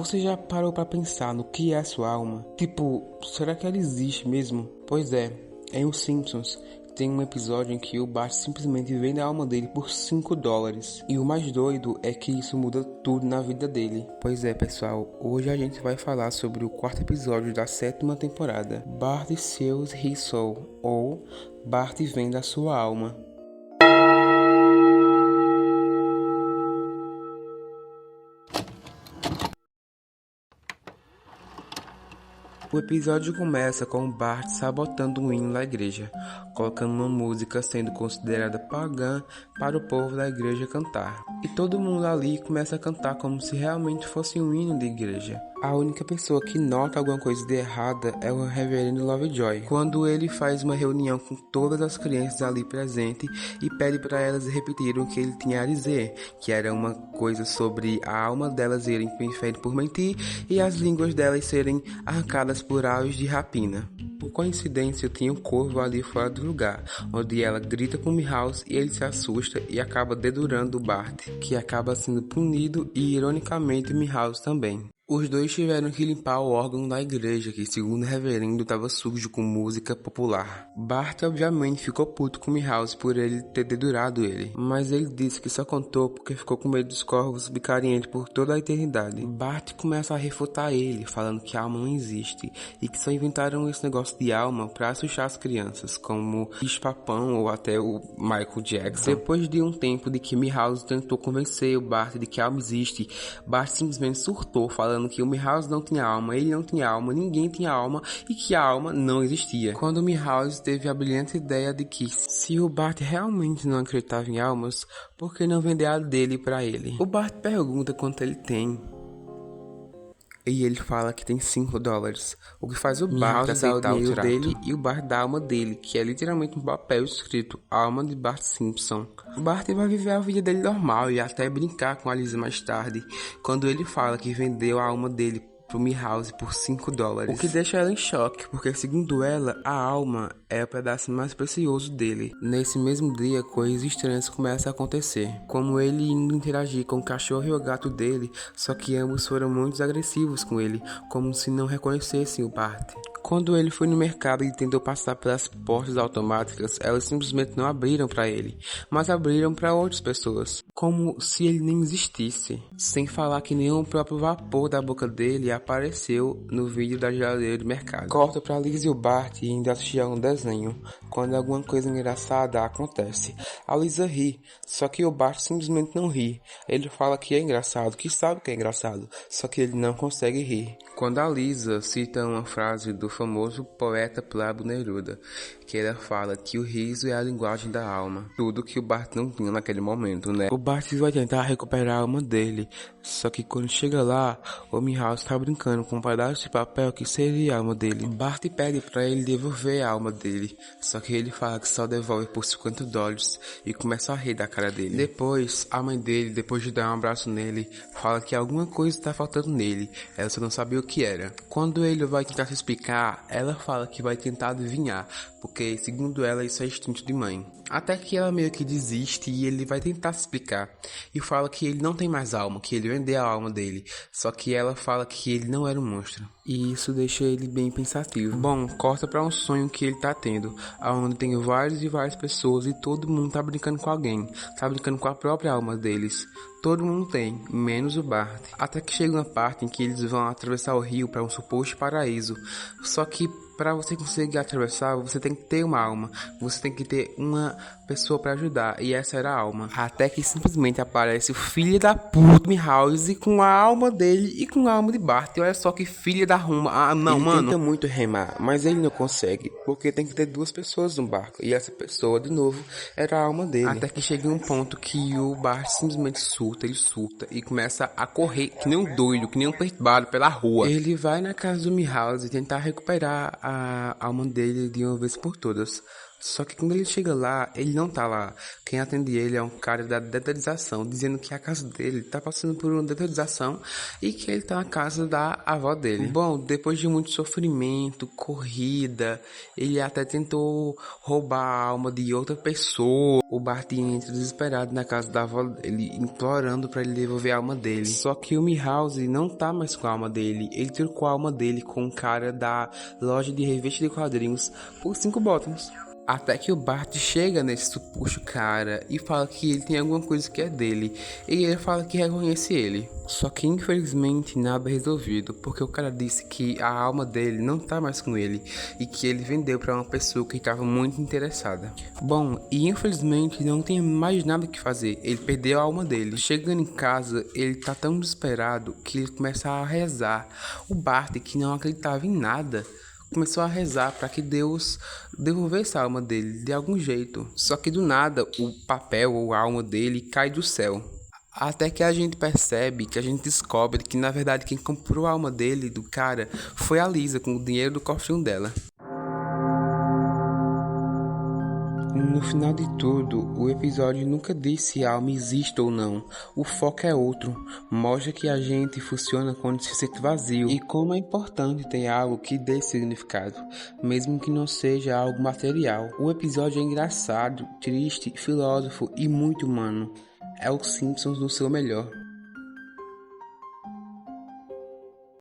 Você já parou pra pensar no que é a sua alma? Tipo, será que ela existe mesmo? Pois é, em Os Simpsons tem um episódio em que o Bart simplesmente vende a alma dele por $5. E o mais doido é que isso muda tudo na vida dele. Pois é, pessoal, hoje a gente vai falar sobre o quarto episódio da 7ª temporada, Bart Sells His Soul, ou Bart Vende a Sua Alma. O episódio começa com o Bart sabotando um hino da igreja, colocando uma música sendo considerada pagã para o povo da igreja cantar. E todo mundo ali começa a cantar como se realmente fosse um hino de igreja. A única pessoa que nota alguma coisa de errada é o reverendo Lovejoy, quando ele faz uma reunião com todas as crianças ali presentes e pede para elas repetirem o que ele tinha a dizer, que era uma coisa sobre a alma delas irem para o inferno por mentir e as línguas delas serem arrancadas por aves de rapina. Por coincidência, tinha um corvo ali fora do lugar, onde ela grita com Milhouse e ele se assusta e acaba dedurando o Bart, que acaba sendo punido e, ironicamente, Milhouse também. Os dois tiveram que limpar o órgão da igreja, que segundo o reverendo estava sujo com música popular. Bart obviamente ficou puto com Milhouse por ele ter dedurado ele, mas ele disse que só contou porque ficou com medo dos corvos bicarem ele por toda a eternidade. Bart começa a refutar ele, falando que a alma não existe e que só inventaram esse negócio de alma para assustar as crianças, como Bicho-Papão ou até o Michael Jackson. Depois de um tempo de que Milhouse tentou convencer o Bart de que a alma existe, Bart simplesmente surtou, falando que o Milhouse não tinha alma, ele não tinha alma, ninguém tinha alma e que a alma não existia. Quando o Milhouse teve a brilhante ideia de que se o Bart realmente não acreditava em almas, por que não vender a dele para ele? O Bart pergunta quanto ele tem. E ele fala que tem $5, o que faz o Bart aceitar o dinheiro dele e o Bart da alma dele, que é literalmente um papel escrito Alma de Bart Simpson. O Bart vai viver a vida dele normal e até brincar com a Lisa mais tarde, quando ele fala que vendeu a alma dele pro Milhouse por $5, o que deixa ela em choque, porque segundo ela, a alma é o pedaço mais precioso dele. Nesse mesmo dia, coisas estranhas começam a acontecer, como ele indo interagir com o cachorro e o gato dele, só que ambos foram muito agressivos com ele, como se não reconhecessem o Bart. Quando ele foi no mercado e tentou passar pelas portas automáticas, elas simplesmente não abriram para ele, mas abriram para outras pessoas, como se ele nem existisse. Sem falar que nem o próprio vapor da boca dele apareceu no vídeo da geladeira do mercado. Corta para Liz e o Bart indo assistir a um desenho, quando alguma coisa engraçada acontece. A Lisa ri, só que o Bart simplesmente não ri. Ele fala que é engraçado, que sabe que é engraçado, só que ele não consegue rir. Quando a Lisa cita uma frase do famoso poeta Pablo Neruda, que ela fala que o riso é a linguagem da alma. Tudo que o Bart não tinha naquele momento, né? O Bart vai tentar recuperar a alma dele, só que quando chega lá, o Milhouse tá brincando com um pedaço de papel que seria a alma dele. Bart pede pra ele devolver a alma dele, só que ele fala que só devolve por $50 e começa a rir da cara dele. Depois, a mãe dele, depois de dar um abraço nele, fala que alguma coisa está faltando nele, ela só não sabia o que era. Quando ele vai tentar se explicar, ela fala que vai tentar adivinhar, porque segundo ela isso é instinto de mãe. Até que ela meio que desiste e ele vai tentar se explicar. E fala que ele não tem mais alma, que ele vendeu a alma dele. Só que ela fala que ele não era um monstro. E isso deixa ele bem pensativo. Bom, corta pra um sonho que ele tá tendo, onde tem várias e várias pessoas e todo mundo tá brincando com alguém. Tá brincando com a própria alma deles. Todo mundo tem, menos o Bart. Até que chega uma parte em que eles vão atravessar o rio para um suposto paraíso. Só que para você conseguir atravessar, você tem que ter uma alma. Você tem que ter uma pessoa para ajudar. E essa era a alma. Até que simplesmente aparece o filho da puta Milhouse com a alma dele e com a alma de Bart. E olha só que filha da ruma. Ah, não, ele mano. Ele tenta muito remar, mas ele não consegue. Porque tem que ter duas pessoas no barco. E essa pessoa, de novo, era a alma dele. Até que chega um ponto que o Bart simplesmente surta. Ele surta e começa a correr que nem um doido, que nem um perturbado pela rua. Ele vai na casa do Milhouse tentar recuperar a alma dele de uma vez por todas. Só que quando ele chega lá, ele não tá lá. Quem atende ele é um cara da dedetização, dizendo que a casa dele tá passando por uma dedetização e que ele tá na casa da avó dele. Bom, depois de muito sofrimento, corrida, ele até tentou roubar a alma de outra pessoa. O Bart entra desesperado na casa da avó dele, implorando pra ele devolver a alma dele. Só que o Milhouse não tá mais com a alma dele. Ele trocou a alma dele com um cara da loja de revista de quadrinhos por 5 bottoms. Até que o Bart chega nesse suposto cara e fala que ele tem alguma coisa que é dele. E ele fala que reconhece ele. Só que infelizmente nada é resolvido, porque o cara disse que a alma dele não tá mais com ele e que ele vendeu para uma pessoa que estava muito interessada. Bom, e infelizmente não tem mais nada que fazer, ele perdeu a alma dele. Chegando em casa, ele tá tão desesperado que ele começa a rezar. O Bart, que não acreditava em nada, começou a rezar para que Deus devolvesse a alma dele de algum jeito. Só que do nada, o papel ou a alma dele cai do céu. Até que a gente percebe, que a gente descobre que na verdade quem comprou a alma dele, do cara, foi a Lisa com o dinheiro do cofrinho dela. No final de tudo, o episódio nunca diz se a alma existe ou não. O foco é outro. Mostra que a gente funciona quando se sente vazio e como é importante ter algo que dê significado, mesmo que não seja algo material. O episódio é engraçado, triste, filósofo e muito humano. É os Simpsons no seu melhor.